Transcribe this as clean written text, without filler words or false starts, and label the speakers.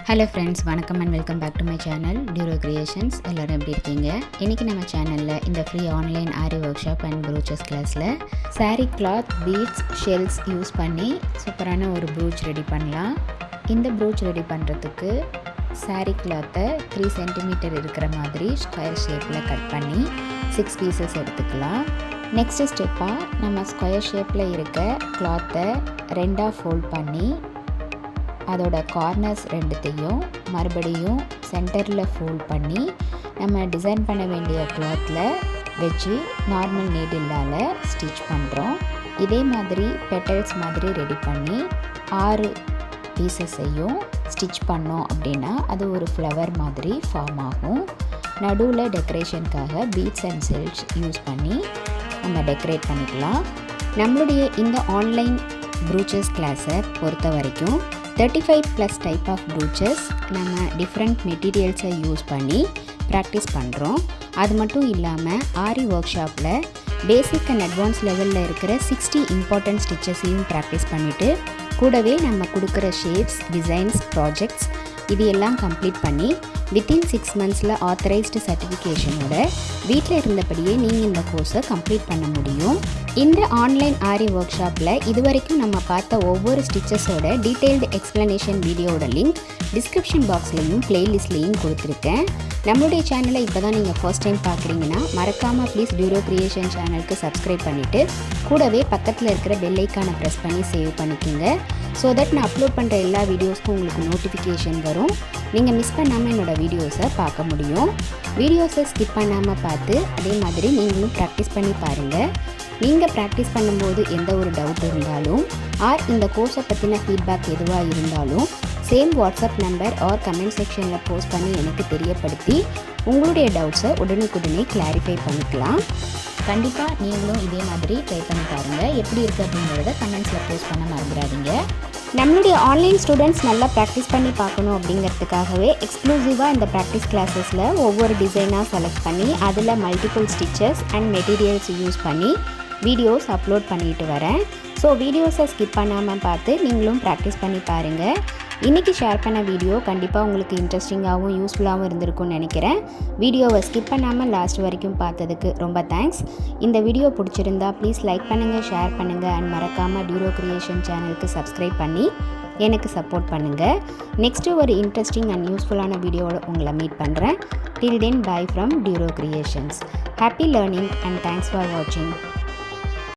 Speaker 1: Hello friends, வணக்கம் and welcome back to my channel Duro Creations. எல்லாரும் எப்படி இருக்கீங்க? இன்னைக்கு நம்ம சேனல்ல இந்த free online aari workshop and brooches classல saree cloth, beads, shells use பண்ணி சூப்பரான ஒரு brooch ரெடி பண்ணலாம். இந்த brooch ரெடி பண்றதுக்கு saree cloth-ஐ 3 cm இருக்கிற மாதிரி ஸ்கொயர் ஷேப்ல கட் பண்ணி 6 பீசஸ் எடுத்துக்கலாம். நெக்ஸ்ட் ஸ்டெப்பா நம்ம ஸ்கொயர் ஷேப்ல இருக்க cloth-ஐ ரெண்டா ஃபோல்ட் பண்ணி அதோட கார்னர்ஸ் ரெண்டுத்தையும் மறுபடியும் சென்டரில் ஃபோல்ட் பண்ணி நம்ம டிசைன் பண்ண வேண்டிய கிளாத்தில் வச்சு நார்மல் நீடில்லால் ஸ்டிச் பண்ணுறோம். இதே மாதிரி பெட்டல்ஸ் மாதிரி ரெடி பண்ணி 6 பீசஸையும் ஸ்டிச் பண்ணோம் அப்படின்னா அது ஒரு ஃப்ளவர் மாதிரி ஃபார்ம் ஆகும். நடுவில் டெக்கரேஷனுக்காக பீட்ஸ் அண்ட் செல்ஸ் யூஸ் பண்ணி நம்ம டெக்கரேட் பண்ணிக்கலாம். நம்மளுடைய இந்த ஆன்லைன் ப்ரூச்சஸ் கிளாஸை பொறுத்த வரைக்கும் 35+ டைப் ஆஃப் ப்ரூச்சஸ் நம்ம டிஃப்ரெண்ட் மெட்டீரியல்ஸை யூஸ் பண்ணி ப்ராக்டிஸ் பண்ணுறோம். அது மட்டும் இல்லாமல் ஆரி ஒர்க் ஷாப்பில் பேசிக் அண்ட் அட்வான்ஸ் லெவலில் இருக்கிற 60 இம்பார்ட்டன்ட் ஸ்டிச்சஸையும் ப்ராக்டிஸ் பண்ணிவிட்டு கூடவே நம்ம கொடுக்குற ஷேப்ஸ், டிசைன்ஸ், ப்ராஜெக்ட்ஸ் இது எல்லாம் கம்ப்ளீட் பண்ணி வித்தின் 6 மந்த்ஸில் ஆத்தரைஸ்டு சர்டிஃபிகேஷனோட வீட்டில் இருந்தபடியே நீங்கள் இந்த கோர்ஸை கம்ப்ளீட் பண்ண முடியும். இந்த ஆன்லைன் ஆரி ஒர்க் ஷாப்பில் இதுவரைக்கும் நம்ம பார்த்த ஒவ்வொரு ஸ்டிச்சஸோட டீட்டெயில்டு எக்ஸ்ப்ளனேஷன் வீடியோட லிங்க் டிஸ்கிரிப்ஷன் பாக்ஸ்லையும் ப்ளேலிஸ்ட்லையும் கொடுத்துருக்கேன். நம்மளுடைய சேனலை இப்போ தான் நீங்கள் ஃபர்ஸ்ட் டைம் பார்க்குறீங்கன்னா மறக்காமல் ப்ளீஸ் டியூரோ கிரியேஷன் சேனலுக்கு சப்ஸ்கிரைப் பண்ணிவிட்டு கூடவே பக்கத்தில் இருக்கிற பெல் ஐக்கானை ப்ரெஸ் பண்ணி சேவ் பண்ணிக்கோங்க. ஸோ தட் நான் அப்லோட் பண்ணுற எல்லா வீடியோஸ்க்கும் உங்களுக்கு நோட்டிஃபிகேஷன் வரும். நீங்கள் மிஸ் பண்ணாமல் என்னோடய வீடியோஸை பார்க்க முடியும். வீடியோஸை ஸ்கிப் பண்ணாமல் பார்த்து அதே மாதிரி நீங்களும் ப்ராக்டிஸ் பண்ணி பாருங்கள். நீங்கள் ப்ராக்டிஸ் பண்ணும்போது எந்த ஒரு டவுட் இருந்தாலும் ஆர் இந்த கோர்ஸை பற்றின ஃபீட்பேக் எதுவாக இருந்தாலும் same WhatsApp number or comment செக்ஷனில் போஸ்ட் பண்ணி எனக்கு தெரியப்படுத்தி உங்களுடைய டவுட்ஸை உடனுக்குடனே கிளாரிஃபை பண்ணிக்கலாம். கண்டிப்பாக நீங்களும் இதே மாதிரி ட்ரை பண்ணி பாருங்கள். எப்படி இருக்குது அப்படிங்கிறத கமெண்ட்ஸில் போஸ்ட் பண்ண மறந்துடாதீங்க. நம்மளுடைய ஆன்லைன் ஸ்டூடெண்ட்ஸ் நல்லா ப்ராக்டிஸ் பண்ணி பார்க்கணும் அப்படிங்கிறதுக்காகவே எக்ஸ்க்ளூசிவாக இந்த ப்ராக்டிஸ் கிளாஸஸில் ஒவ்வொரு டிசைனாக செலக்ட் பண்ணி அதில் multiple stitches and materials use பண்ணி வீடியோஸ் அப்லோட் பண்ணிட்டு வரேன். ஸோ வீடியோஸை ஸ்கிப் பண்ணாமல் பார்த்து நீங்களும் ப்ராக்டிஸ் பண்ணி பாருங்கள். இன்றைக்கி ஷேர் பண்ண வீடியோ கண்டிப்பாக உங்களுக்கு இன்ட்ரெஸ்டிங்காகவும் யூஸ்ஃபுல்லாகவும் இருந்திருக்கும்னு நினைக்கிறேன். வீடியோவை ஸ்கிப் பண்ணாமல் லாஸ்ட் வரைக்கும் பார்த்ததுக்கு ரொம்ப தேங்க்ஸ். இந்த வீடியோ பிடிச்சிருந்தா ப்ளீஸ் லைக் பண்ணுங்கள், ஷேர் பண்ணுங்கள் அண்ட் மறக்காமல் டியூரோ கிரியேஷன் சேனலுக்கு சப்ஸ்கிரைப் பண்ணி எனக்கு சப்போர்ட் பண்ணுங்கள். நெக்ஸ்ட்டு ஒரு இன்ட்ரெஸ்டிங் அண்ட் யூஸ்ஃபுல்லான வீடியோவோட உங்களை மீட் பண்ணுறேன். டில் தென் பை ஃப்ரம் டியூரோ creations. Happy learning and thanks for வாட்சிங்.